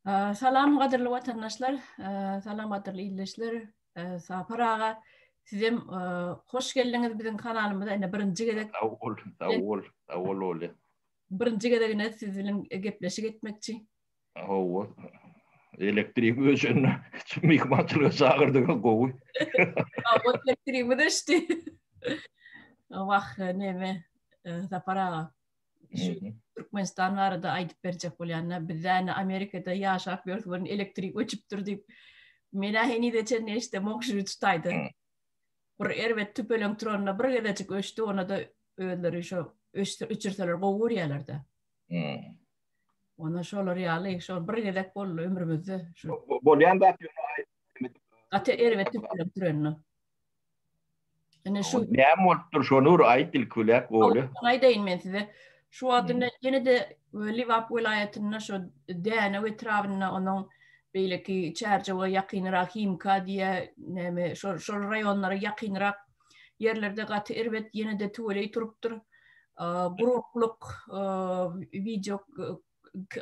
Salam qadırlı vatandaşlar, salam qadırlı illeşler. Saparağa sizem hoş geldiniz bizim kanalımıza. Ene Avol öyle. birinci gedegine sizinle gepleşik etmekçi. Avol. Elektrik öçünü mikmatçılığı çağırdığı kovuy. O elektriğimi de işte. Vah neme saparağa. Şu Türkmenistan arada aydıp verecek bolyanna. Bizden Amerika'da yaşap yörtülerin elektrik öçüptür deyip. Mena heni de çenne işte mokşu tutaydı. Bir ervet tüp elektronuna bir gedecik öçtü, ona da öğleri şu öçürseler kovuryalarda. Ona şolar yağlı, şol bir gedek bollu ömrümüzde. Bolyan da atıyor. Ate ervet tüp elektronuna. Yani şu Ne moltur şonur ait ilkulak öyle. aydayın men size. Şu adını yine de Liverpool vilayetinde şu değene ve travına onun belki çerçeve yakınırak himka diye neme şu rayonlara yakınırak yerlerde gatı ervet yine de tuğleyi turuptur. Gurupluk video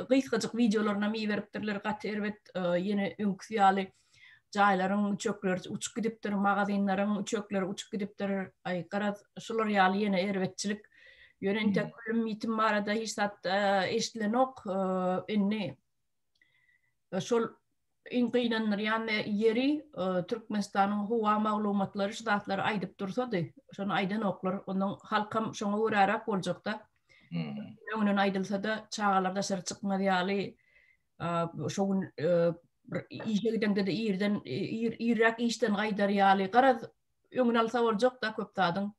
gıyskacık videolarına mi veriptirler gatı ervet yine ünksiyali jayların çökler uçup gidipdir, magazinların çökler uçup gidipdir. Ay qaraz şular ýaly ýene erwetçilik ýönente kulum mitim barada hiç sat eşlenok inni şol inqinanlar ýany ýeri Türkmenistanyň howa maglumatlary ştatlary aýdyp dursady. Şonu aýdan oklar, onuň halkam şoňa öwrärak boljakda. Öňünden aýdylsa da çağalarda sır çykmady ýaly şoň işegidende de irrak işten gaýdar ýaly garaz öňüne alsa boljak da köp tadyň.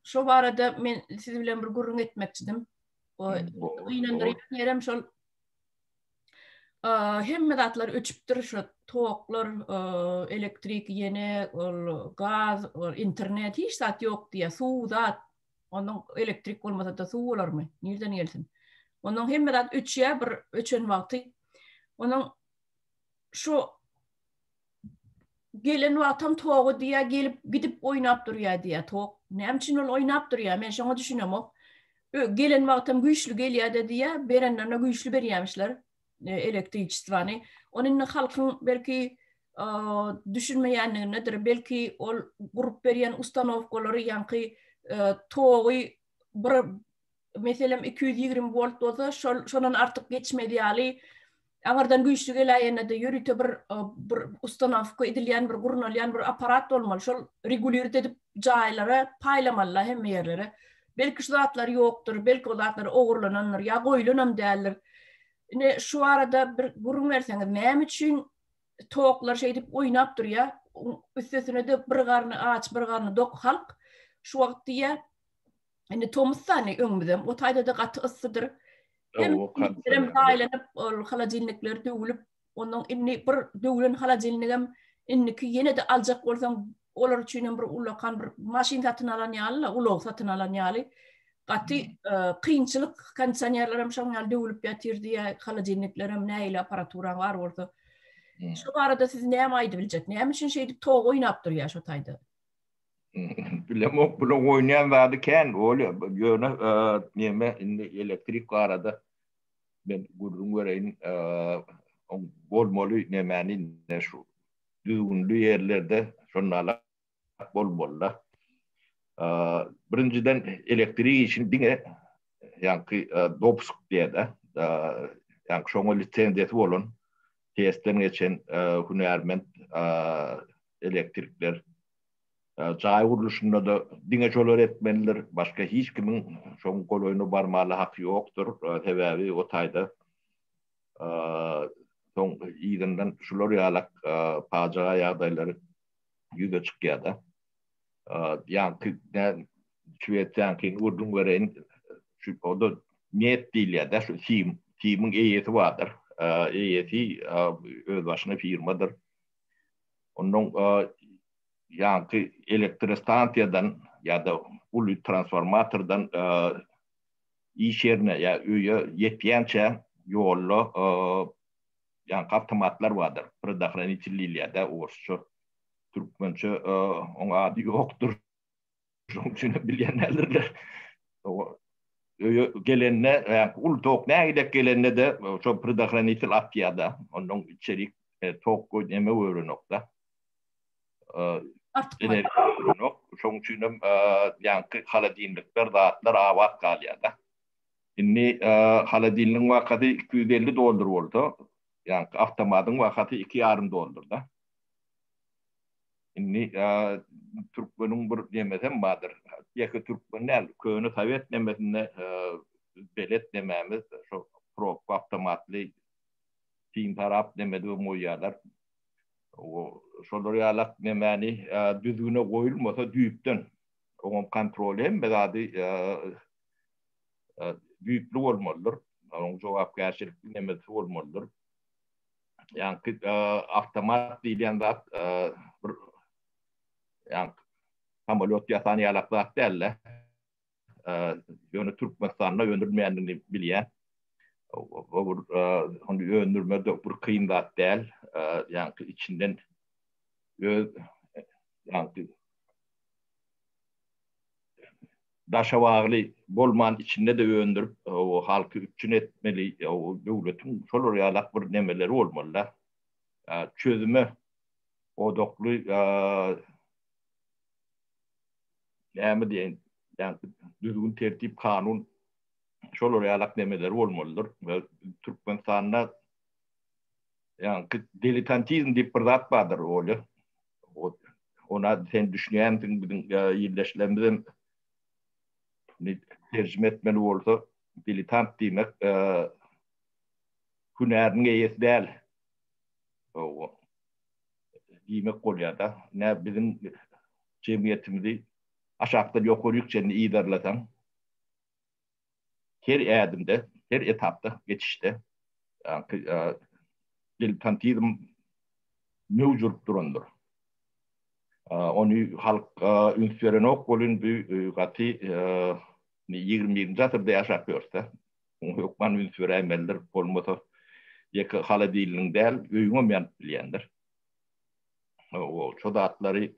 Şo barada men siz bilen bir gurrun etmekçidim. O ynandyryp ýerem şol hemme zatlar öçüpdir şu toklar, elektrik ýene, gaz, internet hiç zat ýok diýe, suw zat. Onuň elektrik bolmasa da suw bolarmy? Nerden gelsin? Onuň hemme zat öçýär bir öçen wagty. Onuň şu gelen wagtam togu diýe gelip gidip oýnap durýar diýe tok. Nämçin ol oýnap durýar? Men şoňa düşünem ok. Gelen wagtam güýçlü gelýär diýe berenlerine güýçlü berýärmişler. Elektrik istvany. Onun halkyň belki düşünmeýänligi nedir? Belki ol gurup berýän ustanowkalary ýanky togy bir meselem 220 volt bolsa şondan artyk geçmedi ýaly. Aňardan güýçlü gelýände de ýürüte bir ustanowka edilýän bir gurnalýan bir aparat bolmaly. Şol reguliert edip jaýlara paýlamallar hemme ýerlere. Belki şu zatlar ýokdur, belki o zatlar ogurlananlar ýa goýlanam däldir. Ne şu arada bir gurun verseňiz, näme üçin toklar şey edip oýnap durýar? Üstesine de bir garny aç, bir garny dok halk şu wagt diýe. Ene Tomussany öňümizem, o taýda da gaty ıssydyr. Hem aýlanyp halajynlikler döwülüp, onuň inni bir döwülen halajynligem inniki ýene de aljak bolsaň olar üçin bir ulakan bir maşin satyn alan ýaly, ulog satyn alan ýaly. Gaty kynçylyk kondisionerlerim şoňal döwülüp ýatyr diýe halajynliklerim näile aparatura bar bolsa. Şu barada siz näme aýdyp biljek? Näme üçin şey edip tog oýnap durýar şu taýda? Bilemok bunu oýnayan wagty ken öyle ýöne näme indi elektrik arada ben gurrun göreýin bolmaly nämäni şu düzgünlü ýerlerde şonala bolmaly. Birinciden elektrik için diňe ýanky dopsk diýede ýanky şoňa lisensiyeti bolan testten geçen hünärment elektrikler jaý guruluşunda da diňe şol öğretmenler başga hiç kimin şoň goloýuna barmaly haky ýokdur. Sebäbi o taýda soň ýygynden şular ýalak pajaga ýagdaýlary ýüge çykýar. Ýanky Şüwedýanyň urdun göreýin şu oda net diýilýär da şu Siem'in eýeti bardyr. Eýeti öz başyna firmadyr. Onuň ýanky elektrostansiýadan ýa-da uly transformatordan iş ýerine ýa öýe ýetýänçe ýolly ýanky awtomatlar bardyr. Предохранительлер da orçu Türkmençe oňa ady ýokdur. Şoň üçin bilýänlerler. gelenine yani ul tok ne gidek gelenine de şu predakranitil atyada onun içerik tok neme öğren nokta Artmadı. nok şoň üçin yani haladinlikler dağıtlar avat kalyada. Inni haladinliğin vakati 250 dolar oldu. Yani avtomatın vakati 2,5 dolar. Inni Türkmen'in bir demesem vardır. Yeki Türkmen'ler köyünü tavet demesine belet dememiz şu prop avtomatlı tin taraf demedi o moyalar. O şolar yalak demeni düzgüne koyulmasa düyüpten onun kontrolü hem bedadi büyüklü olmalıdır. Onun cevapkarşılıklı demesi olmalıdır. Yani avtomat diyen zat yani samolyot yasan yalaklar derler. Yönü Türkmenistan'la yöndürmeyenini bilen. Onu yöndürme de bir kıyım zat değil. Yani içinden yani daşavağlı bolman içinde de yöndürüp o halkı üçün etmeli. O devletin şol yalak bir nemeleri olmalı. Çözümü o doklu yani diyen yani düzgün tertip kanun şol yalak nemeleri olmalıdır. Ve Türkmenistan'da yani diletantizm diye bir zat vardır öyle. Ona sen düşünüyorsun bizim yerleşlerimizin tercüme etmeli olsa diletant demek hünerin iyisi değil. O demek oluyor da ne bizim cemiyetimizi aşağıdan yukarı yükselini iyi darlatan her adımda, her etapta, geçişte yani, diletantizm mevcut durumdur. Onu halk ünsüren ok olun bir gati 20. asırda yaşapıyorsa hükman ünsüre emeldir olmasa yeki hala dilinin değil öyüne men bilendir. O çodatları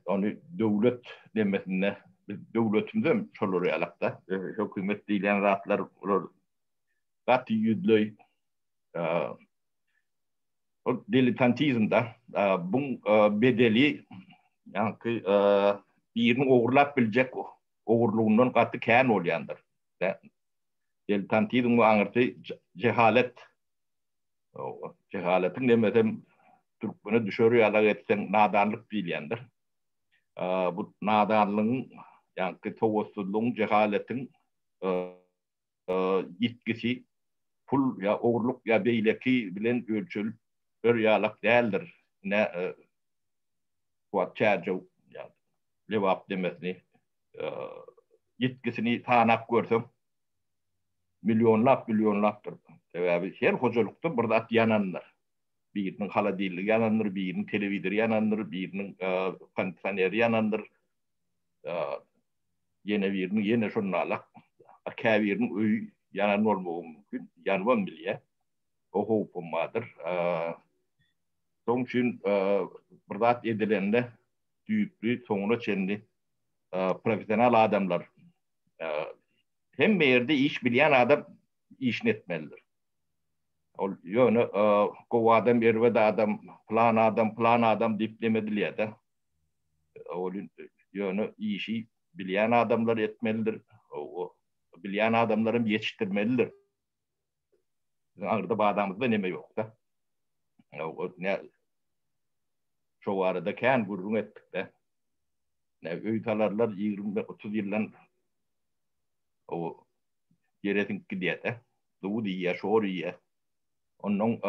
onu devlet demesine devletimizde çolur yalakta hükümet diyen rahatlar gati yüdlöy o diletantizmde bunun bedeli yani birini uğurlap bilecek uğurluğundan katı kâin olayandır. Diletantizm bu anırtı cehalet. Cehaletin demesem Türkmen'e düşürüyor yalak etsen nadanlık bilendir. Bu nadanlığın yani tevassuzluğun cehaletin yetkisi pul ya uğurluk ya beyleki bilen ölçülüp yalak değildir. Ne kuat çerce yani levap demesini yetkisini tanak görsem milyonlardır. Tabii her hocalıkta burada yananlar. Birinin hala değil yananlar, birinin televizör yananlar, birinin kondisyoner yananlar. Yine şunlarla akabirinin öy yanan olmağı mümkün. Yanvan bile. O hopum vardır. Son için burada edilenle düğüplü sonra kendi profesyonel adamlar hem bir yerde iş bilen adam iş netmelidir. Yani o adam bir ve plan adam diplemediler de. Yani işi bilen adamlar etmelidir. O bilen adamların yetiştirmelidir. Arada bağdamızda neme yok da. Ne şu arada kendi gururun ettik de. Ne öytalarlar 20-30 yıldan o yeretin gidiyor da. Doğu diye, şoğru diye. Onun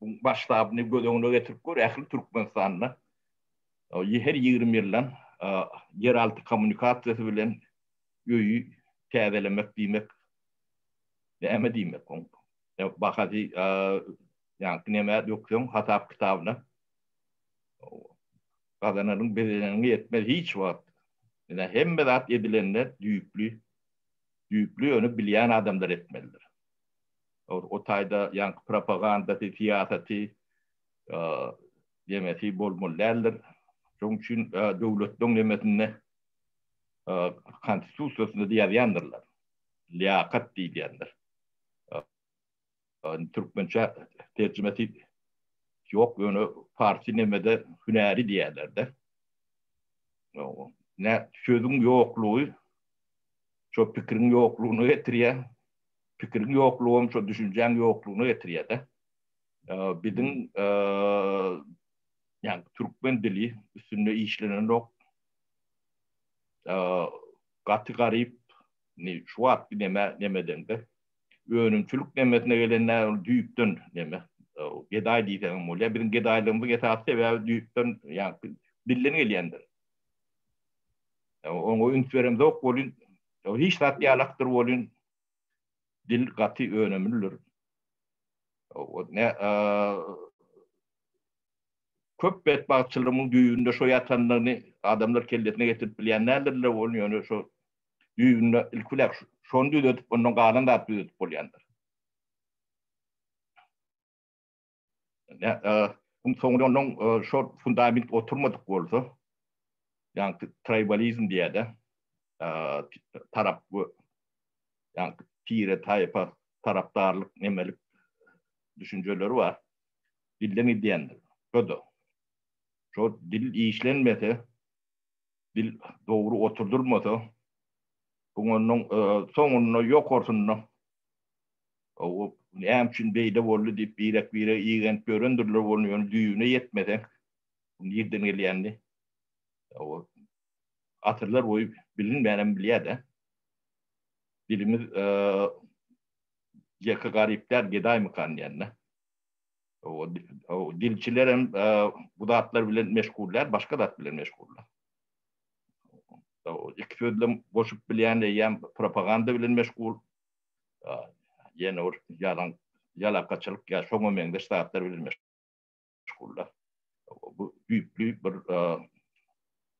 baştabını gözüne getirip gör, ehli Türkmenistan'la her 20 yıldan yeraltı komünikasyası bilen yöyü tezelemek demek ne demek on. Bakati yani neme yoksun hatap kitabına kazananın bedenine yetmez hiç vakit. Yani hem bedat edilenler düğüplü onu bilen adamlar etmelidir. O tayda yani propagandası, siyaseti demesi bol derler. Çünkü devletin demesine konstitusiyasında diýýärler. Liyakat diýýärler. Türkmençe tercümesi yok, onu Farsi nemede hüneri diýerler. Ne sözün yokluğu, şu pikrin yokluğunu getirýär. Pikrin yokluğum şu düşüncen yokluğunu getirýär de. Bizim yani Türkmen dili üstünde işlenen yok. Gatı garip ne şu at bir nemeden de. Önümçülük nemesine gelenler düýükden neme. Geday diýsen molya birin gedaylığımı getatsa ve düýükden yani dillerine gelýändir. Onu ünsveremde ok bolun. Hiç tat ýalaktır bolun. Dil gaty önemlidir. Ne köp betbaçylygymyň düýünde şo ýatanlaryny adamlar kelletine getirip bilýänlerdir bolýar. Şo düýünde ilkulak şonu düýdüp onuň galan da düýdüp bolýandyr. Ne soňra onuň şo fundament oturmadyk bolsa, yani tribalizm diýär-de, tarap bu, yani pire tayfa tarapdarlyk nemelik düşünceleri var. Dilden diýendir. Şo dil işlenmese, dil doğru oturdurmasa, bunun sonunu yok orsununu o näçin beýde boldy diýip bire ýigent görendiriler bolýan düýüne ýetmeden ýerden gelýändi. O atyrlar boýy bilinmeýän bilýär-de. Dilimiz ýaka garipler geday mykan diýenler. O dilçiler hem bu datlar bilen meşguller, başka dat bilen meşguller. O iki sözle boşup bilýän ýa propaganda bilen meşgul. Ýene o ýalakaçylyk ýa şoňa meňde ştatlar bilen meşguller. Bu büyük bir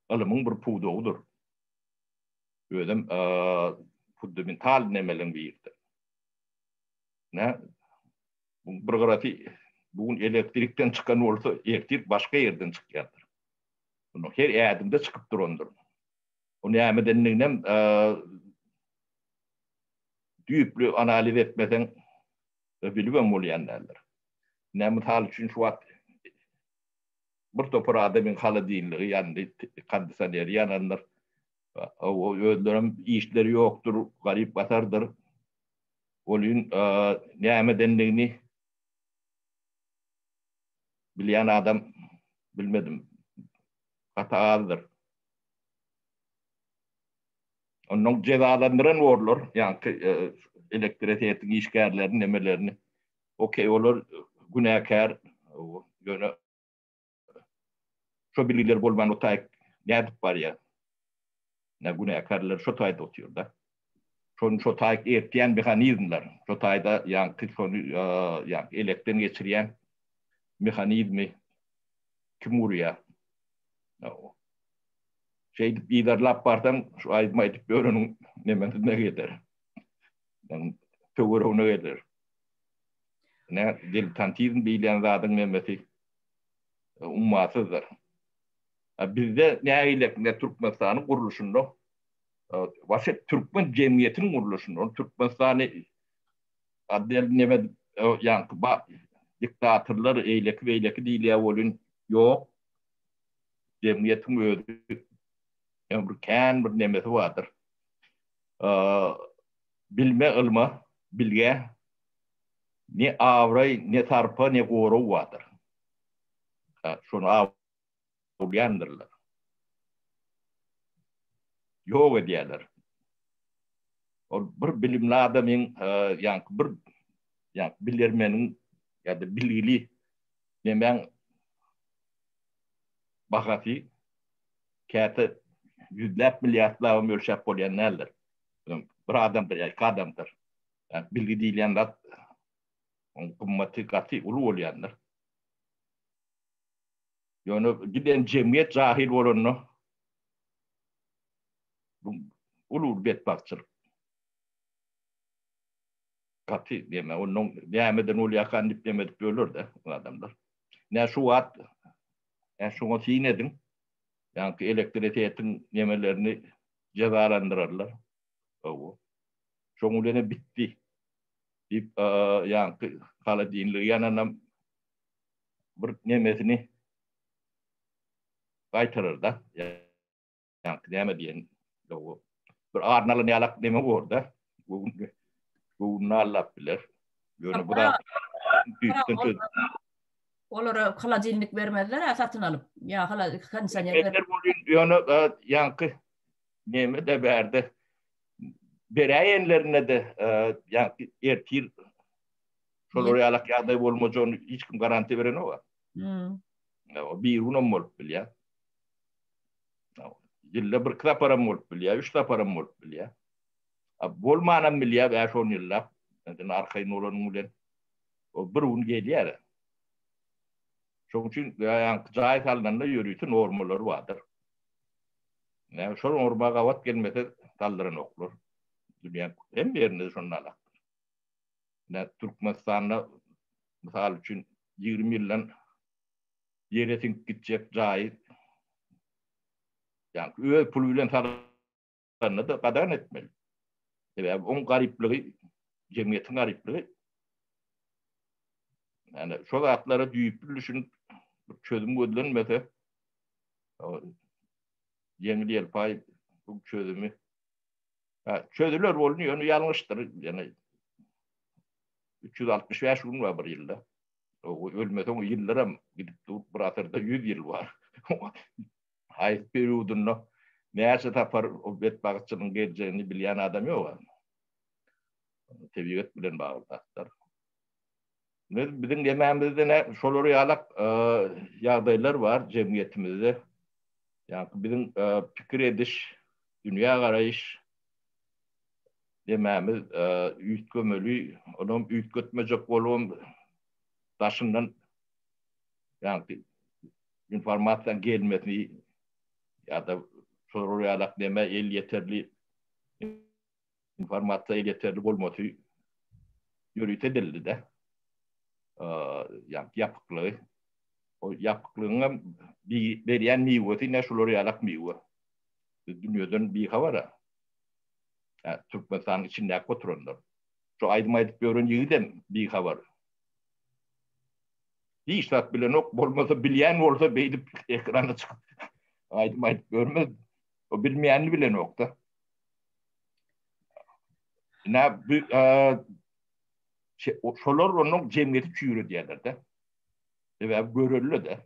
alymyň bir puwdugydyr. Özüm fundamental nemelerin birdir. Ne? Bu grafi bugün elektrikten çıkan olsa elektrik başka yerden çıkıyordur. Bunu her ýerdinde çıkıp durandır. O nämedenliginem düýüplü analiz etmeden bilmem bolýanlardır. Näme hal üçin şu wagt bir topar adamyň haly diýiligi ýani kandisaner ýananlar o özlerim işleri yoktur, garip batardır. Olun nämedenligini bilýän adam bilmedim. Hatadır. Onun cezalandıran orlar, yani elektrisiyetin işgärlerini, nemelerini. Okey, olur günahkar, yöne şu bilgiler bolman o taýyk nädip var ya. Ne günahkarlar şu taýda otuyor da. Şu taýyk etýän mehanizmler, şu taýda yani elekden geçirýän mehanizmi kim urýar? İdarlap bardan şu aýdma edip görünün nemesine gider. Yani töwerüne gider. Ne diletantizm bilen zadyň nemesi ummasyzdyr. Bizde näýilek Türkmenistanyň guruluşunda başa Türkmen jemgyýetiniň guruluşunda Türkmenistany adel neme yani diktatorlar eýleki diýilýär bolun ýok. Jemgyýetiň özü bir nemesi vardır. Bilme ilma, bilge ne avray, ne tarpa, ne goru vardır. Şunu avlayanırlar. Yok ediyorlar. Bir bilimli adamın, yani bilirmenin ya da bilgili nemen bakati kâte yüzlep milyarlar ölçep bolýanlar. Bir adamdır, ya iki adamdır. Yani bilgi diýilýän kymmaty gaty uly bolýanlar. Ýöne giden jemgyýet jahil bolany uly betbakçylyk. Gaty diýme, onuň nämeden ulýakan diýip demedip bölür-de adamlar. Ne şu wat, şoňa tiň edin. Yani elektrisiyetin nemelerini cezalandırırlar. O. Şoňulene bitti. Dip ýa-ni hala dinligi ýananam bir nemesini gaýtarar da. Ýa-ni näme diýen o. Bir arnaly ýalak neme bor da. Bu nallap biler. Ýöne bu da olara halajynlyk bermediler, satyn alyp. Ya hala kondisioner ýöne ýa-ni neme de berdi. Bereyenlerine de yani ertir şolar ýalak ýagdaý bolmajagyny hiç kim garanti beren o. Bir unum bolup bilýär. Ýylla bir kısa param bolup bilýär, 3 param bolup bilýär. Bolmanan bilýär we şol ýylla. Ende arkaýyn olanyň bilen o bir un gelýär. Şoň üçin ýa-ni jaý salnanda ýörüýti normalary bardyr. Näme şol normaga wagt gelmese taldyran oklar. Dünýä hem ýerinde şonda. Ne Türkmenistanda misal üçin 20 ýyldan ýeretin gitjek jaý. Yani öýe pul bilen taranyny da gadan etmeli. Sebäbi on garyplygy, jemgyýetiň garyplygy. Yani şol atlara düýüp bilişin çözüm gözlenmese ýeňil ýelpay bu çözümi çözülür bolýar, ýöne ýalňyşdyr. Yani 365 gün var bir ýylda. O ölmeden o ýyllara gidip durup bir atyrda 100 ýyl var. Haýat periodunda näçe tapar o bet bagçylygyň geljegini bilýän adam ýok. Tebigat bilen baglanýar. Bizim gemämizde ne şolary ýalak ýagdaýlar var jemgyýetimizde. Yani bizim pikir ediş, dünýä garaýyş demämiz üýtgemeli, onam üýtgetmejek bolum daşyndan yani informasiýa gelmesini ýa-da şolary ýalak deme el ýeterli informasiýa ýeterli bolmasy ýörüýte edildi-de. Yani ýapykly. O ýapyklygyň berýän miweti ne şolary ýalak miwe. Dünýeden bir hawara. Türkmenistan içinde oturanlar. Şu aýdym aýdyp görün ýigidem bir habar. Hiç tat bilen ok bolmasa bilýän bolsa beýdip ekrana çykyp aýdym aýdyp görmez. O bilmeýänli bilen ok da. Şolar onuň jemgyýeti çüýre diýerler de. Sebäbi görüllü de.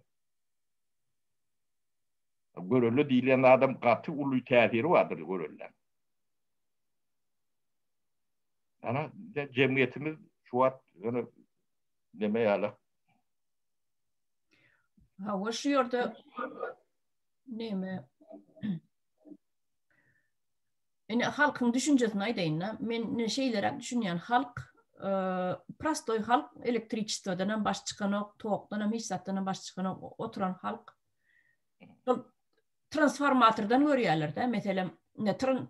Görüllü diýilen adam gaty uly täsiri bardyr görüllän. Ana jemgyýetimiz şu wagt neme ýaly. Ha, şu ýerde neme? Ene halkyň düşünjesini aýdaýyn. Men şeýlere düşünýän halk, prostoy halk elektriçistodan baş çykanok, tokdan hiç zatdan baş çykanok oturan halk transformatordan görýärler de. Meselem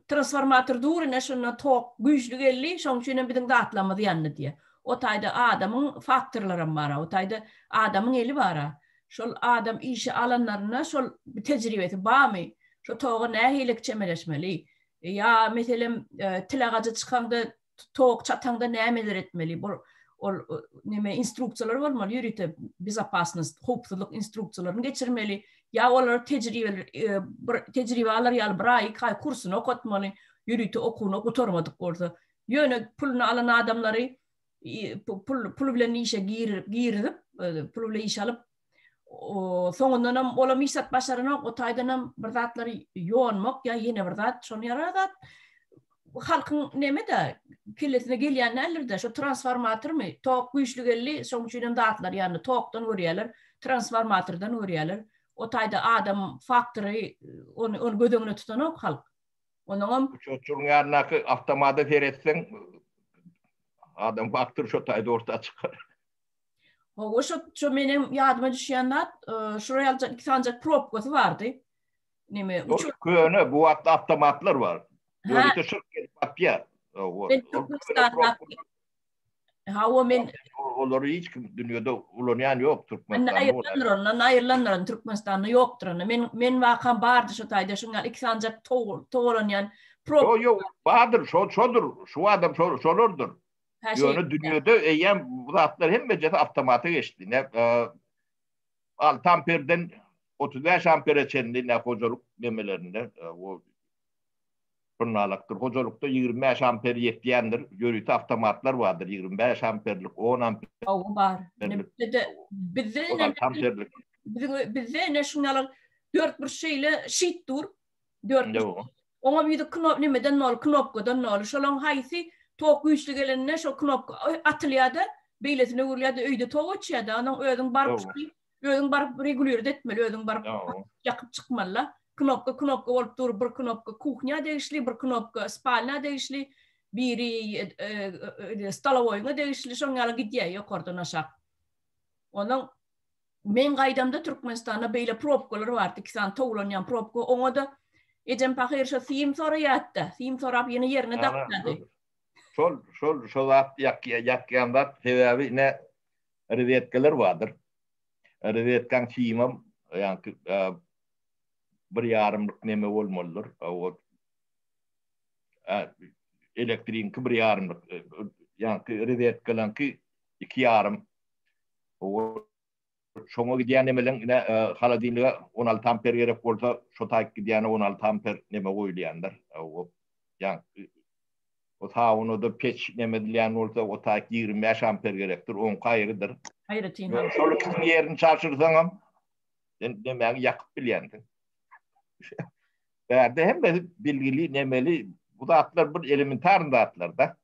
transformator duruna şuna tok güýçlü geldi, şoň üçin biziň datlamazy ýandy diýe. O taýda adamyň faktorlary bar, o taýda adamyň eli bar. Şol adam işi alanlaryna şol tejribesi barmy? Şo togy nähili çemeleşmeli? Ya meselem tilagaja çykanda tok çatanda nämeler etmeli? Ol neme instruksiýalar bolmaly, ýürüýte bezapasnost, hopsuzlyk instruksiýalaryny geçirmeli. Ya olar tejribe alar ýaly bir aý kursyny okutmaly, ýürüýte okuny okutarmadyk bolsa. Ýöne pulunu alan adamlary pul bilen işe girdip, pul bilen iş alyp soňundan hem olam işat başaranyk, o taýdan hem bir zatlary ýoğunmak ya ýene bir zat şonu ýaradat. Halkyň nemede kilesine gelýän nälerде şu transformatormy tok güýçlü geldi, şoň üçin zatlar ýani tokdan görýärler, transformatordan görýärler. O taýda adam faktory onu gödüňüne tutanok halk. Onuň çocuğun ýanyna avtomata feretseň adam faktor şu taýda orta çykar. O şu menim ýadyma düşýän şuraya 2 tane probkasy bardy. Neme uçur köne bu avtomatlar var. Ýöne şirket papýar. Ha o men Onları hiç dünyada ulanyan yok Türkmenistan'da. Ayrılanların Türkmenistan'da yoktur. Men vakan bardı şu tayda şunlar iki sancak toğulanyan prop. Yok vardır, şodur, şu adam şolurdur. Yani dünyada eyyem bu zatlar hem beceti avtomata geçti. Ne 6 amperden 35 ampere çenli ne hocalık demelerinde o fırnalıktır. Hocalıkta 25 amper yetkiyendir. Görüntü avtomatlar vardır. 25 amperlik, 10 amperlik. O var. Bizde ne şunlar 4 bir şeyle şit dur. 4 ona bir de knop nemeden nol knopkadan nol. Şolong haysi tok güçlü gelenine şu knopka atılıyada beylesine vuruluyada öyde tok uçuyada. Onun ödün barıp regulür etmeli. Ödün barıp yakıp çıkmalı. Knopka olup dur. Bir knopka kuchnya değişli. Bir knopka spalna değişli. Biri stalovoyuna değişli. Şonlara gidiyor yukarıdan aşağı. Onun men gaydamda Türkmenistan'da böyle propkalar vardı. İksan toğlanyan propka. Ona da Ecem pakir şu theme sonra yattı. Theme sonra yine yerine takladı. Şol yakyandat sebebi ne rivetkeler vardır. Rivetkan çiğmem yani bir yarımlık neme olmalıdır. O elektriğin ki bir yarımlık yani rivetkelan ki 2 yarım. O şoňa gidýän nemeleň ine haladynlyga 16 amper gerek bolsa şo taýyp gidýäne 16 amper neme goýulýandyr. O ýa o taýyny da peç neme dilýän bolsa o taýyp 25 amper gerekdir. 10 gaýrydyr. Haýratyn. Şol kiň ýerini çarşyrsaňam demäň ýakyp bilýändir. Bärde hem bilgili nemeli bu zatlar bir elementar zatlarda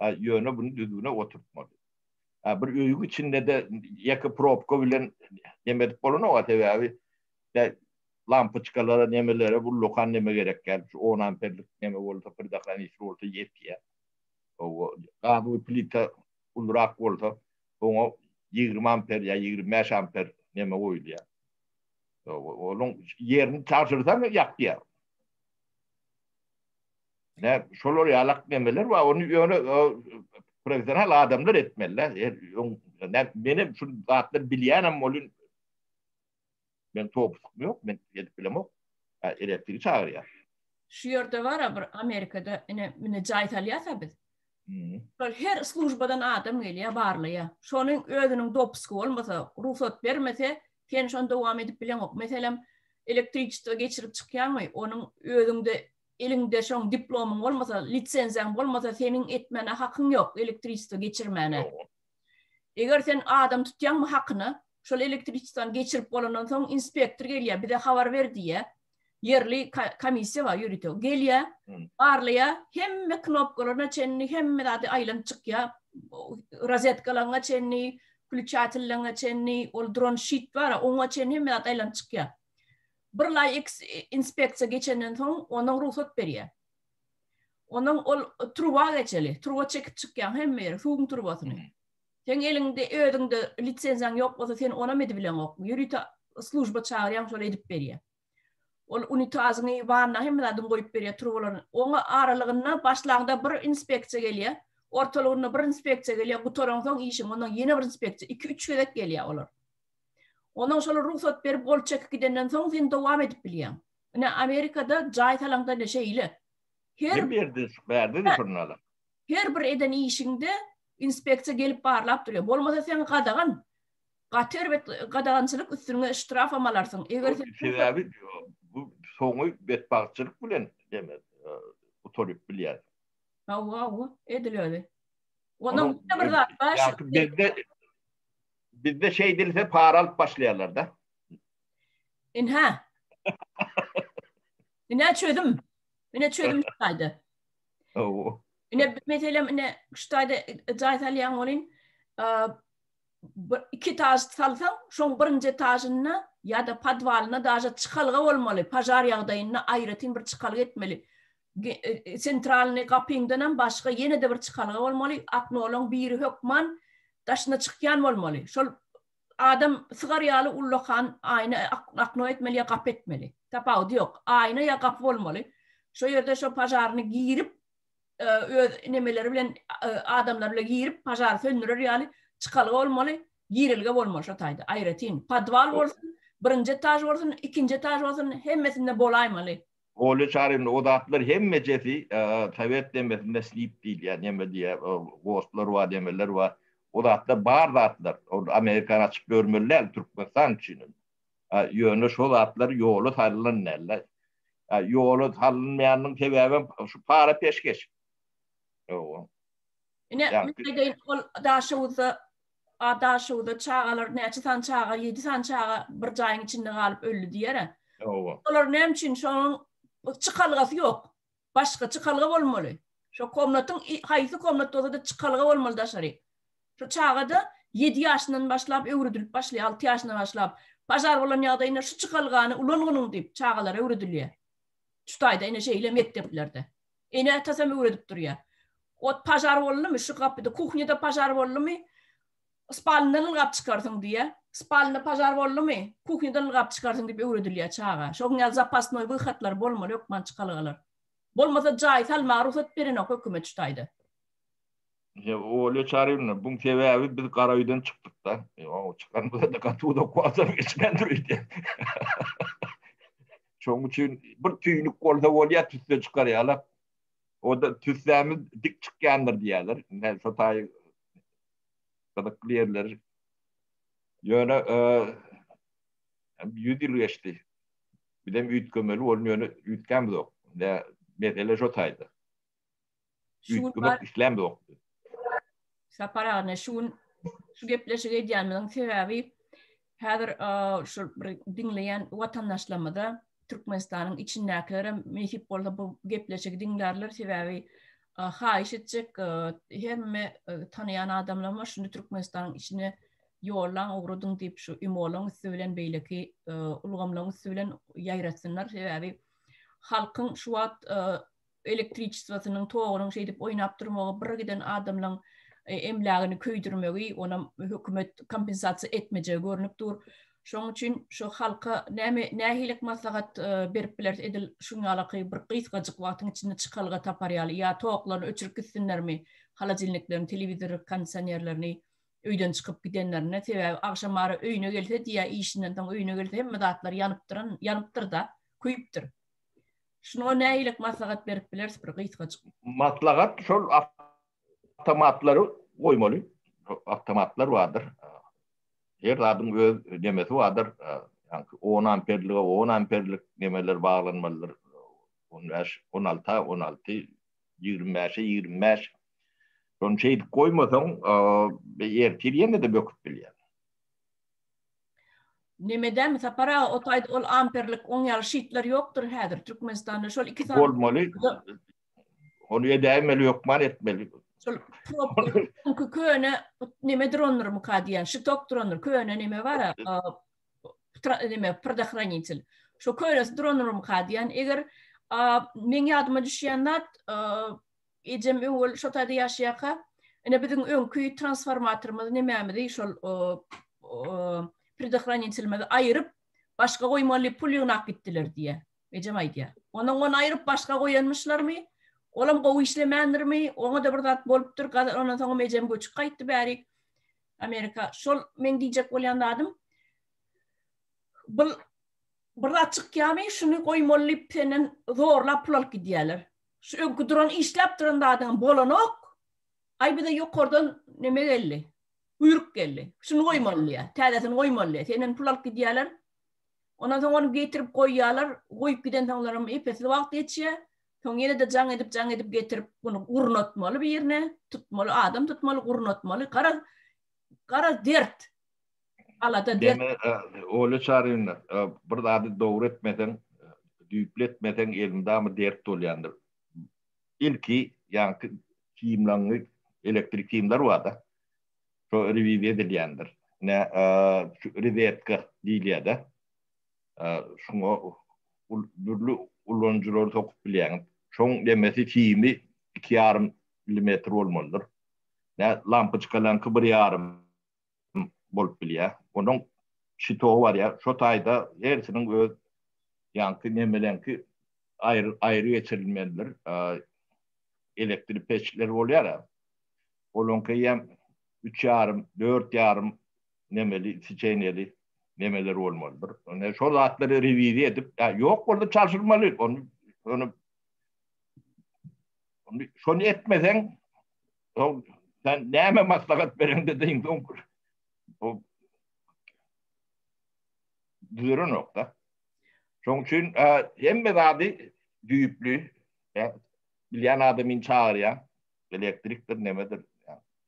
ýöne bunu düzgüne oturtmaly. Bir öýüň içinde de ýaky propka bilen nemet bolan o tebi de lampoçkalara nemelere bu lokan neme gerek gel 10 amperlik neme bolsa bir dakikan içi bolsa ýetýär. O gaby plita ulrak bolsa oňa 20 amper ýa 25 amper neme goýulýar. Onun ýerini çarşyrsaň ýakýar. Ne şolar ýalak nemeler we onu ýöne profesyonel adamlar etmeliler. Benim şu zatlar bilýänem bolun ben topuk yok, ben edip bilemok. Elektriği çağırıyor. Şu yerde var bir Amerika'da yine caytalyasa biz. Her slujbadan adam geliyor barlaya. Şonun ödünün dopsku olmasa, ruhsat vermese, sen şon devam edip bilemok. Mesela elektrikçide geçirip çıkýan onun ödünde elinde şon diplomun olmasa, lisensiýaň bolmasa senin etmene hakyň ýok, elektrikçide geçirmene. Eger sen adam tutýan hakyny, şol elektrikçiden geçirip bolandan soň inspektor gelýär, bize habar berdiýär. Yerli komissiya var yürütüyor. Gelýär, barlaya hemme knopkalaryna çenni, hemme de aýlanyp çykýar. Rozetkalaryna çenni, ключательлерine çenni, ol drone sheet var, oňa çenni hemme de aýlanyp çykýar. Bir lay inspeksiya geçenden soň onuň ruhsat berýär. Onuň ol truba geçeli, truba çekip çykýan hemme ýer, suwun trubasyny. Sen elinde ödüňde lisensiýaň ýok bolsa sen ona medip bilenok. Ýürüte slujba çağırýan şol edip berýär. Ol unitazyny wanna hemme de goýup berýär trubalarny. Oňa aralygyna başlangda bir inspeksiya gelýär, ortalygyna bir inspeksiya gelýär, bu toran soň işin onuň ýene bir inspeksiya 2-3 gerek gelýär olar. Onuň şol ruhsat berip bol çekip gidenden soň sen dowam edip bilýän. Ine Amerikada jaýtalangda neşeýle. Her berdi fırnalar. Her bir eden işinde inspeksiya gelip barlap durýar. Bolmasa sen gadagan, gadagançylyk üstüne ştraf amalarsın. Eger sen bu soňy betbagçylyk bilen demek oturup bilýär. Wow, edilýär. Onuň bir zat baş. Bizde şey dilse para alıp başlayanlar da. İnha. İne çözdüm. İne çözdüm şutaydı. İne mesela ne şutaydı caytalyan olin. 2 taş salsan, şoň birinji taşyna ya da padwalyna daja çıkalga bolmaly. Pajar ýagdaýynda aýratyn bir çıkalga etmeli. Sentralny gapyňdan başga ýene de bir çıkalga bolmaly. Aknolun biri hökman daşyna çykýan bolmaly. Şol adam sigaryaly ullakan aýna akno etmeli ýa gap etmeli. Tapawdy ýok. Aýna ýa gap bolmaly. Şo ýerde şo pajarny girip öz nemeleri bilen adamlar bilen girip pajar söndürür ýaly çıkalyk bolmaly, girilge bolmaly şo taýda. Aýratyn, padwal bolsun, birinji etaj bolsun, ikinji etaj bolsun, hemmesinde bolaýmaly. Oly çaryn odatlar hemmejesi Sovet demesinde slip diýil, ýani neme diýe, gostlar wa demeler wa odatlar bar zatlar. Amerikan açyp görmeliler Türkmenistan üçin. Ýöne şol atlar ýoly taýlan näler. Ýoly tanınmaýanyň sebäbi şu para peşkeş. Ine medeýin ol daşuwda çağalar näçe san çağa, 7 san çağa bir jaýyň içinde galyp öldü diýere. Olar näme üçin şonuň çıkalgasy ýok. Başga çıkalga bolmaly. Şo komnatyň haýsy komnat bolsa da çıkalga bolmaly daşary. Şo çağda 7 ýaşyndan başlap öwredilip başlaýar, 6 ýaşyndan başlap pajar bolan ýagdaýynda şu çıkalgany ulanynyň diýip çağalar öwredilýär. Şutaýda ine şeýle mekteplerde. Ine tasam öwredip durýar. O pajar bolanymy şu gapyda kuchnyada pajar bolanymy spalnyň gap çykarsyň diýe. Spalny pajar bolanymy kuchnydan gap çykarsyň diýip öwredilýär çağa. Şoň ýa zapasnoy wyhatlar bolmaly, ýokman çıkalgalar. Bolmasa jaý salma ruhsat berene hökümet şutaýda. Oly çaryn buň sebäbi biz Gara Üýden çykdyk da. O çykanda da gatuda kuazar geçmendir idi. Şoň üçin bir tüýnük bolsa bolýar tüsde çykarýarlar. O da tüslämiz dik çykýandyr diýerler. Ne şotaý gadakly ýerler. Ýöne 100 ýyl geçdi. Bidem üýtgemeli bolmaýany üýtgenmiz ok. Ne mesele şotaýdy. Üýtgemek işlem yok. Saparane şu gepleşige edýänmiň sebäbi häzir şu dinleýän watandaşlarymyza Türkmenistanyň içindäkiler mehip bolsa bu gepleşige dinlerler sebäbi haýyş etjek hemme tanıyan adamlar şunu Türkmenistanyň içine ýollan ogrudyň diýip şu ümolaň söýlen beýleki ulgamlaň söýlen ýaýratsynlar sebäbi halkyň şu wagt elektriçisasynyň toğunyň şey dip oýnap durmagy bir giden adamlaň emlägini köýdürmegi ona hökümet kompensasiýa etmejegi görünüp dur. Şoň üçin şu halka nämelik maslahat berip biler edil şuňa alaky bir gysgajyk wagtyň içinde çıkalga taparýaly ýa toğlaryny öçürüp gitsinlermi, halajylniklerini, telewizor, kondisionerlerini öýden çykyp gidenlerine sebäbi akşamary öýüne gelse diýä işinden taň öýüne gelse hemme zatlar ýanypdyr da, köýüpdir. Şuna näýilik maslahat berip bilersiz bir gysgajyk? Maslahat şol avtomatlary goýmaly. Avtomatlar bardyr. Her adam öz nemesi bardyr. Yani 10 amperlik, 10 amperlik nemeler bağlanmalıdır. 16, 25. Son şey koymasan ertiriyene de böküp bilýär. Nemeden mesela para o taýda ol amperlik 10 ýaly şitler ýokdur häzir Türkmenistanda şol 2 saat bolmaly. Onu edämeli ýokman etmeli. Şol problem köne neme dronlar mı kadiyan şitok dronlar köne neme var neme предохранитель. Şo köne dronlar mı kadiyan eger men ýadyma düşýändat ejem öňül şo taýda ýaşaýaka ene biziň öňkü transformatorymyz nemämidi şol предохранителimizi aýryp başga goýmaly pulygyna gitdiler diýe. Ejem aýdýar. Onu aýryp başga goýanmyşlarmy? Olam gowy işlemendirmi? Oňa da bir zat bolupdyr. Ondan soň mejem göçüp gaýtdy bäri Amerika. Şol men diýjek bolýandym. Bir zat çykýamy, şunu goýmaly penen zorlap pul alyp gidýärler. Şu öňkü duran işläp duran adam bolanok. Ay bir de ýokardan neme geldi? Buyruk geldi. Şunu goýmaly ýa. Täzesini goýmaly. Senen pul alyp gidýärler. Ondan soň onu getirip goýýarlar. Goýup giden taňlarym epesli wagt geçýär. Soň ýene de jaň edip getirip bunu gurnatmaly bir ýerine, tutmaly, adam tutmaly, gurnatmaly. Gara dert. Alada dert. Oly çaryn bir zady dogry etmeden, düýpletmeden elimdämi dert bolýandyr. İlki ýa-ni kiýimlaňy elektrik kiýimler bar da. Şo reviw edilýändir. Ne rezetka diýilýär da. Şoňa burlu ulanjylar tokup bilýän. Şoň demesi kiýimi 2,5 mm bolmalydyr. Ne lampyçkalan 1,5 bolup bilýär. Onuň şitogy bar ýa, şo taýda hersiniň öz ýanky nemelenki aýry geçirilmelidir. elektrik peçleri oluyor ya. Olonka hem 3 yarım, 4 yarım nemeli, siçeyneli nemeler olmalıdır. Yani şu saatleri revize edip, ya yok orada çalışılmalı. Onu şunu etmesen, sen neyme maslahat veren dediğin o düzürü nokta. Çünkü hem medadi düyüplü, bilen adamın çağırıyan, elektriktir nemedir,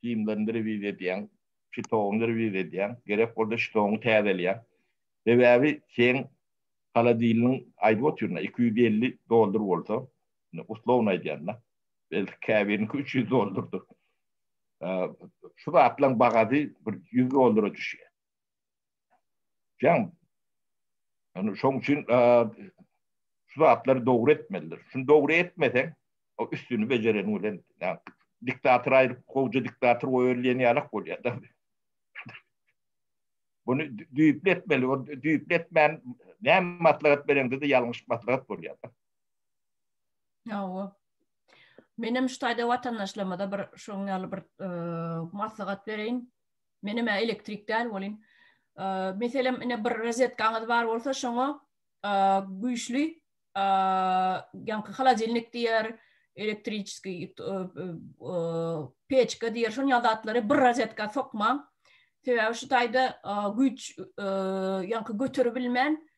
kimlendir revize ediyen, şitoğundur revize ediyen, gerek orada şitoğunu tezeleyen, ve abi sen kala dilinin aydı oturuna $250 olsa, uslovuna ediyenler, belki kahvenin $300'dur. Şu da atlan bagazı $100 düşüyor. Yani şunun için şu da atları doğru etmelidir. Şunu doğru etmeden o üstünü beceren ulen. Yani, diktatör ayırıp kovucu diktatör o öğreleyeni alak oluyor. Bunu düyüpletmeli. O düyüpletmeyen ne matlagat verende de yanlış matlagat oluyor. Ya o. Benim şutayda vatandaşlamada bir şoňaly bir maslahat bereyin. Menem elektrik däl bolyn. Meselem ine bir rozetkaňyz bar bolsa şoňa güýçli ýanky halajelnik diýer, elektriçki peçka diýer şoň ýaдаtlary bir rozetka sokmaň. Sebäbi şutayda güýç ýanky götürüp bilmän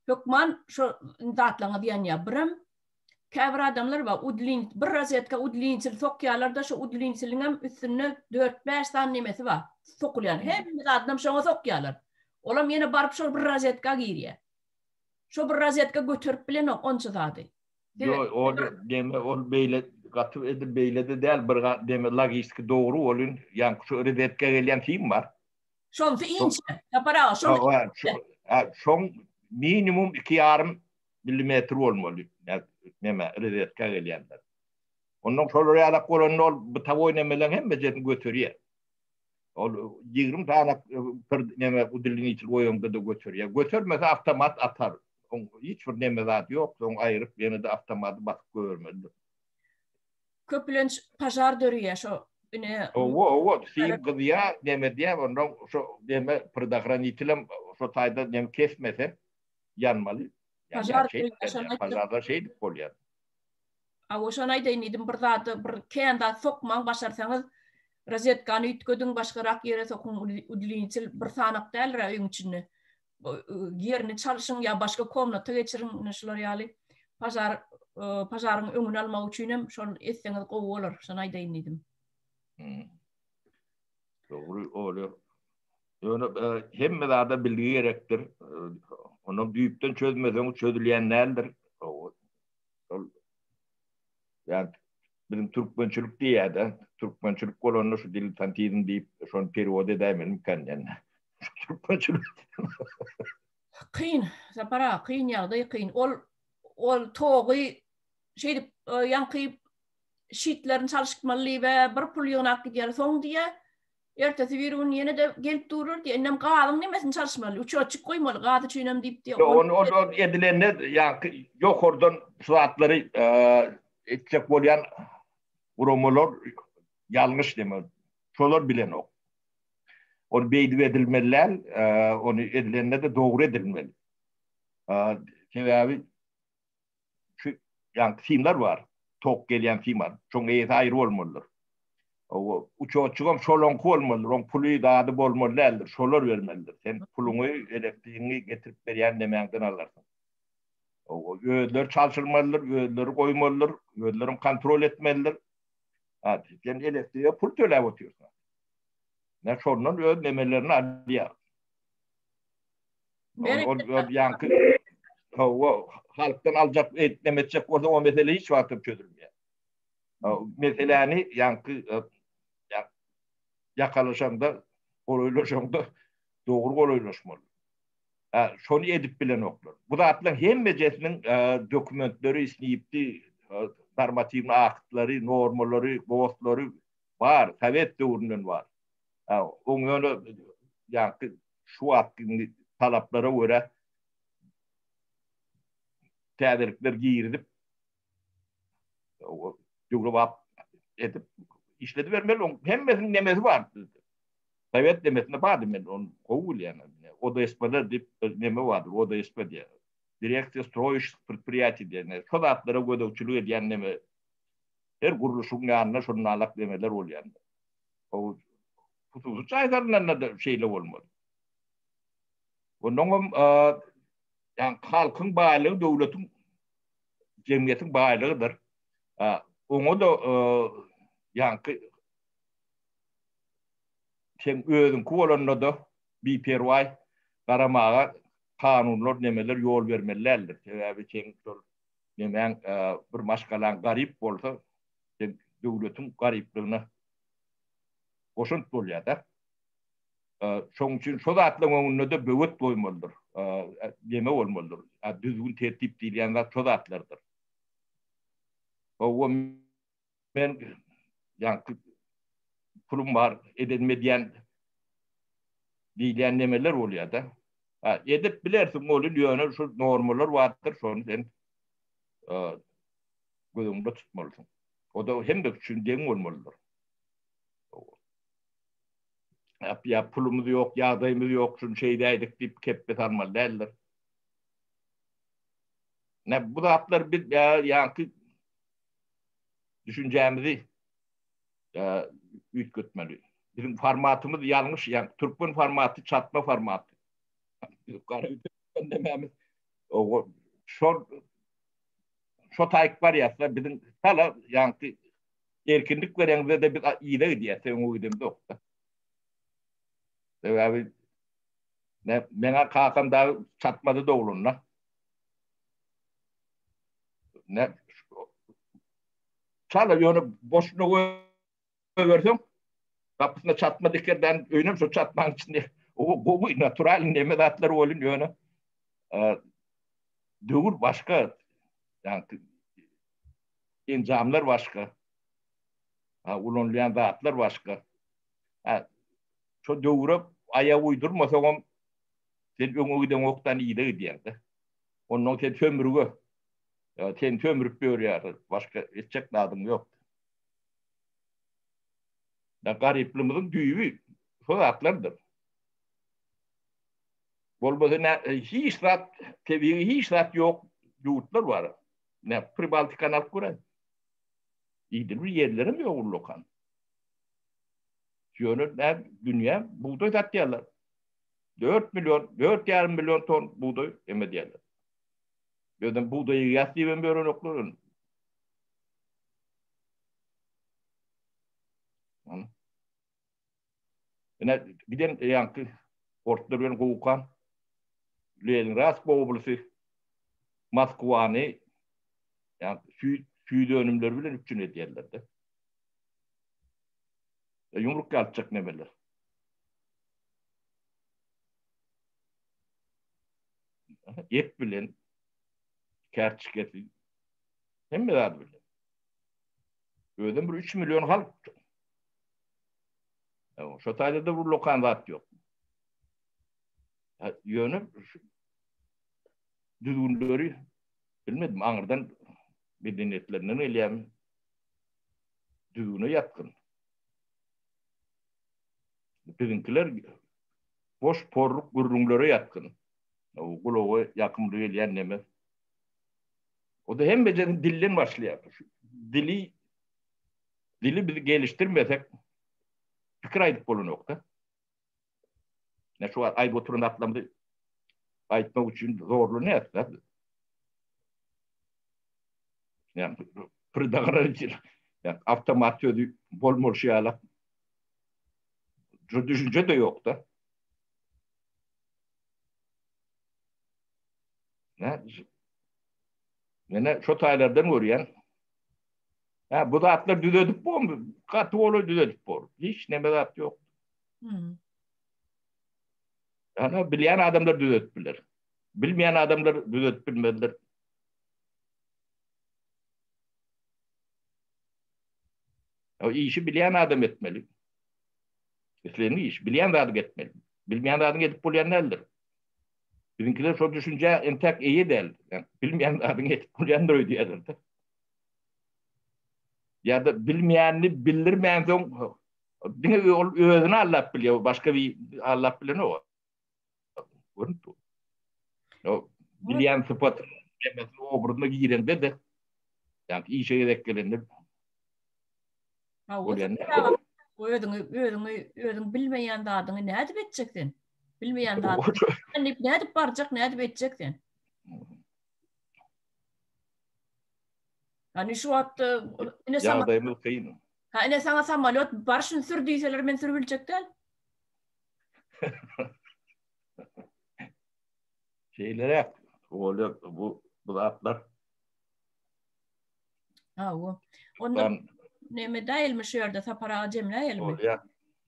sokman şo zatlaňa diýen ýabrym. Käbir adamlar var, udlin, bir rozetka udlinçil sokýarlar da şu udlinçiliň üstüne 4-5 tane nemesi var. Sokulýar. Hemme adam şoňa sokýarlar. Olam ýene barıp şo bir rozetka girýär. Şo bir rozetka götürüp bilen onça zady. Yo, o deme ol beýle gatyp edip beýlede däl bir deme logistik dogry bolun. Ýani şu rozetka gelýän film bar. Şonsa inçe. Yapara şo. Şoň minimum 2,5 milimetre bolmaly. Neme rozetka gelýänler. Ondan şol ýalak bolanlar bu tawoy nemelen hemme jetin götürýär. Ol 20 tane bir neme udilini içil goýanda da götürýär. Götürmese avtomat atar. Hiç bir neme zat yok. Onu ayırıp ýene de avtomaty bakıp görmeli. Köplenç pajar dörüýär şo. O sim gydýa neme diýär, ondan şo neme predahranitelem şo taýda neme kesmese yanmaly. Pajarda şey bolýar. Awşan aýdaýyn idim bir zady bir kenda sokmaň başarsaňyz rozetkany ütködüň başgarak ýere sokun udlinçil bir sanak däl öýüň içinde. Yerini çalışyň ýa başga komnata geçiriň näşler ýaly. Pajaryň öňüni almak üçin hem şol etseňiz gowy bolar. Şonu aýdaýyn idim. Dogry olar. Ýöne hemme zada bilgi gerekdir. Onu düýüpden çözmesen çözülýän nädir? Yani bizim Türkmençilik diýär, Türkmençilik bolanlar şu diletantizm diýip şonu periode dämelim kendilerine. Türkmençilik. Kyn, sapara kyn ýagdaý kyn. Ol togy şeýdip ýanky şitlerini çalışmaly we bir pul ýygnak gidýär soň diýe. Ertesi birun ýene de gelip durur diýe. Ennem galyň nemesini çalışmaly. Üçe açyk goýmaly. Gady çüýnem diýip diýe. On edilende ýanky ýokurdan suatlary etjek bolýan uromalar ýalňyş deme. Şolar bilen ok. Onu beýdip edilmeliler, onu edilende de dogry edilmeli. Sebäbi şu ýanky filmler var. Tok gelýän filmler. Şoň eýeti aýry bolmalydyr. O uçoçugam şolon bolmalydyr. On puly dady bolmalydyr. Şolar bermelidir. Sen puluňy elektriğini getirip berýän demäňden alarsyň. O öýler çalışylmalydyr, öýleri goýmalydyr, öýlerini kontrol etmelidir. Sen elektriğe pul töläp oturýarsyň. Ne şondan öýd nemelerini alýar. Ýanky halkdan aljak etmejek bolsa o mesele hiç wagtda çözülmýär. Meseleni ýanky ýakalaşanda, goýlaşanda dogry goýlaşmaly. Şonu edip bilen oklar. Bu da atlan hemme jesiniň dokumentleri isnipdi, normativ aktlary, normalary, gowastlary var, Sovet döwründen var. Oňa ýanky şu wagtyň talaplara görä täzelikler giýirilip ýugrap edip işledi vermeli. Hemmesinin nemesi var. Sovet demesine bağlı men on kovul yani. O da espeler dip neme vardır. O da espe diye. Direksiya stroyiş предприятий diye. Sodatlara gödökçülük ediyen neme. Her kuruluşun yanına şunun alak demeler oluyor. O kutusu çaylarına da şeyle olmadı. Ondan yani halkın bağlılığı devletin cemiyetin bağlılığıdır. Onu da yani sen özün kuolanına da bir pervay karamağa kanunlar nemeler yol vermelilerdir. Sebebi sen nemen bir maşkalan garip olsa sen devletin garipliğine koşunt oluyor da. Şoň üçin şo zatlaryň da böwet boýmalydyr. Deme bolmalydyr. Düzgün tertip diýilýän zat şo zatlardyr. O men ýa-ni pulum bar edilmediýän diýilýän nemeler bolýar da. Edip bilersiň bolýar ýöne şu normalar wardyr, şonu sen gözüňde tutmalysyň. O da hem de düşündiğin bolmalydyr. Ya pulumuz yok, yağdayımız yok, şunu şeydeydik deyip keppet almalı derler. Ne bu da atlar bir yankı düşüneceğimizi ütgütmeli. Bizim formatımız yanlış, yani Türkmen formatı çatma formatı. Şu tayk var ya, bizim hala yankı erkinlik verenler de bir iyile diye sen o gidimde okta. Abi ne bana kalkan da çatmadı da olunla. Ne çala yonu boşuna koyuyorsun. Kapısına çatma dikerden önüm şu çatmanın içinde. Bu natural nemedatlar olun yonu. Dövür başka. Yani incamlar başka. Ulunlayan dağıtlar başka. Şu dövürüp ayağı uydurmasa on sen öňe giden oktan iyide diýende. Onun sen tömürgü. Sen tömürüp berýär. Başka etjek nadym ýok. Da gariplığymyzyň düýbi şu zatlardyr. Bolmasa hiç zat, tebii hiç zat ýok ýurtlar bar. Ne Pribaltika alıp gören. İýdir bir ýerlerim ýok lokan. Şöyle dünya buğday satýarlar. 4,5 milyon ton buğday emediyorlar. Böyle buğdayı yaslayıp böyle noktaların. Yani bir de yankı ortadan kovukan Leningrad Oblası Moskva'nı yani süy dönümleri bile üçün ediyorlardı. Yumruk kalacak nemeler. Et bilen kerçiketi hem mi daha bilen? Ödüm bir 3 milyon halk. Şu tayda da bu lokanzat yok. Yönü düzgünleri bilmedim. Anırdan medeniyetlerinin eleyem düzgünü yatkın. Bizimkiler boş porluk gurrunlara yatkın. O kulağı yakımlığı eleyen neme. O da hem becerin dillen başlıyor. Dili bizi geliştirmesek fikir aydık bolu nokta. Ne şu ay oturun atlamdı aytmak için zorlu ne yaptılar? Yani pırdağlar için yani avtomatörü bol mol şey alıp düşünce de yok da. Ne şu taylardan görüyen bu da atlar düzedip bu mu? Katı olur düzedip bu. Hiç nemedat yok. Yani bilen adamlar düzedip bilir. Bilmeyen adamlar düzedip bilmediler. O işi bilen adam etmeli. İstediğini iş. Bilen adam etmeli. Bilmeyen adam edip bilenlerdir. Bizimkiler şu düşünce entek iyi değil. Yani bilmeyen adam edip bilenler ödüyorlar. ya da bilmeyenini bildirmeyen son dine özüne Allah biliyor. Başka bir Allah bilen o. O bilen sıfat mesela o burada giren de yani iyi şeye dek gelenler. Ödün bilmeyen dadını ne edip edeceksin? Bilmeyen dadını ne edip baracak, ne edip edeceksin? Yani şu hatta ya daimel kıyın. Ha ne sana samalot barşın sürdüyseler men sürbilecekler. Şeylere oluyor bu atlar. Ha o. Ondan ne değilmiş yerde sapara cemle elmi.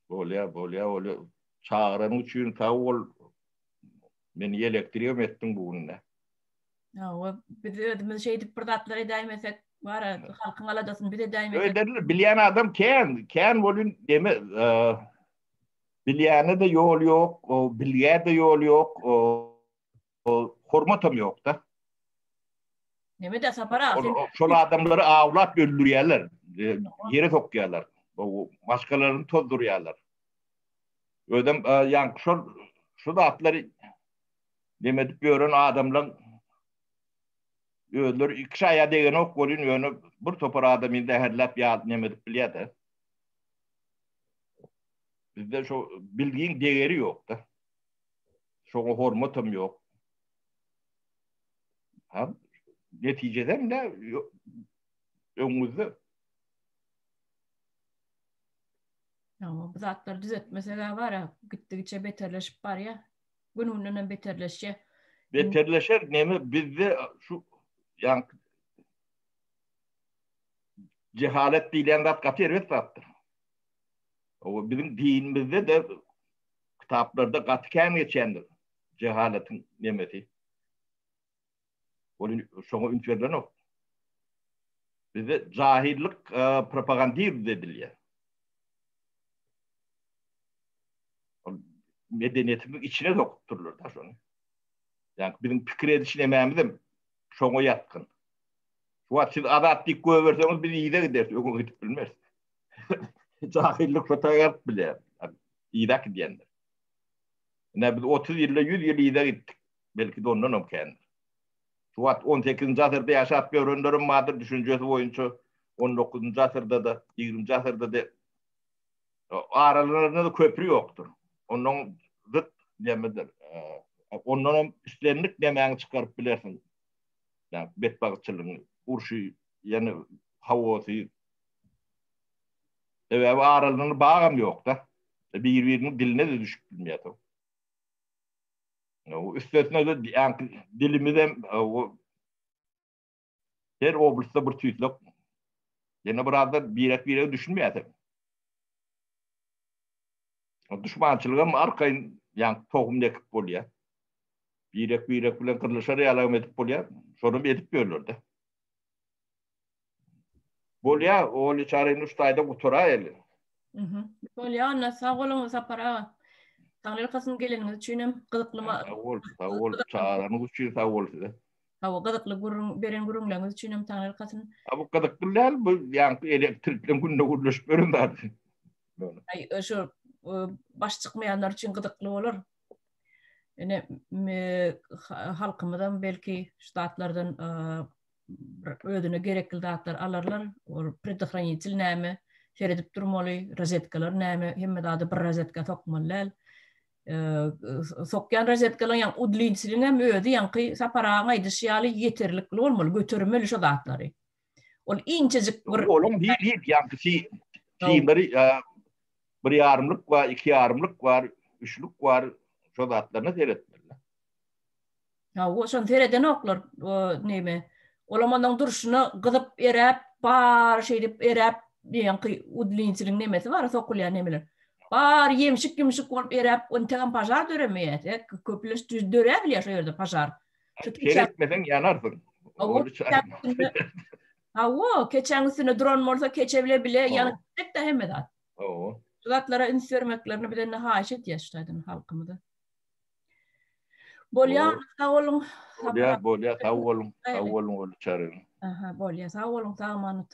Oluyor. Çağıran için tavul beni elektriğe mettin bununla. Ha o biz ödümüz şey dip pırdatlar edaymesek var halkın aladasın bir de daymesek. Öyle bilen adam ken volun deme bilyana da yol yok, o bilye de yol yok, o hormatam yok da. Ne de sapara. Şol adamları avlat öldürüyorlar, yere sokuyorlar, o başkalarını tozduruyorlar. Ödem yani şu da atları demedik bir öğren adamla öldür iki şaya degen ok golün yönü bir topar adamın da herlap ya demedik biliyade. Bizde şu bildiğin değeri yok da. Şu hormatam yok. Ha? Neticeden de önümüzde. Ama bu zatlar düzeltmeseler var ya gittikçe beterleşip var ya gününün beterleşe. Beterleşer nemi bizde şu yani cehalet dilen dat katı evet sattır. O bizim dinimizde de kitaplarda katken geçendir. Cehaletin nemeti. Onun şonu ünçverden o. Bizde cahillik propagandir dediliyor. Medeniyetimin içine dokturulur da şunu. Yani bizim fikir edişin emeğimizde şonu yatkın. Şu an siz adat dik koyuverseniz biz iyi de gideriz. Yok gidip bilmez. Cahillik fotoğraf bile. İyi de gidiyenler. Ne biz 30 yılda 100 yıl iyi de gittik. Belki de ondan omkendir. Şu an 18. asırda yaşat bir öğrenlerim vardır. Düşüncesi boyunca 19. asırda da 20. asırda da aralarında da köprü yoktur. Onun zıt demedir. Ondan üstlenlik demeğini çıkarıp bilersin. Yani betbağıtçılığın, urşu, yani havası. Evet, aralarında bağım yok da. Birbirinin diline de düşüp bilmiyor. Üstesine de yani dilimizde her oblasta bir tüytlük. Yine burada bir düşünmüyor. Düşmançılığım arkayın yani tohum nekip oluyor. Bir bilen kırılışa realam edip oluyor. Sonra bir edip görülürdü. Bolya o çarenin ustayda kutura eli. Bolya anna sağ olun sapara. Tanrı kasın geliniz düşünüm gıdıklama. Sağ ol çarenin uçuyor sağ ol size. Hava gıdıklı gurun beren gurunlarınız düşünüm Tanrı kasın. Bu gıdıklılar bu yani elektrikle günde ulaşıp göründü. Ay şu baş çıkmayanlar için gıdıklı olur. Yani halkımızdan belki ştatlardan ödüne gerekli dağıtlar alırlar. O predihraniyetçil näme seredip durmalı, rozetkalar näme hemme dadı bir rozetka sokmalılar. Sokyan rozetkalar yani udlinçiliğine ödü yani saparağa idişyalı yeterlikli olmalı, götürmeli şu dağıtları. Ol incecik bir... Oğlum değil yani bir yarımlık var, iki yarımlık var, üçlük var. Şu dağıtlarına seyretmeliler. Ya o son tereden oklar neyme. Olamandan duruşuna gıdıp erep, bar şey deyip erep yani udlinçiliğin nemesi var, sokulya nemeler. Bar yemşik olup erep, ontegan pazar döremeyet. Köpülüş düz dörebiliyor şu yerde pazar. Seyretmeden yanarsın. O keçen üstüne drone morsa keçeble bile yanık tek de hemedat. Sudatlara insörmeklerini bir de ne haşet yaştaydın halkımda. Bolya sağ olun. Bolya sağ olun çarın. Bolya sağ olun sağ olun.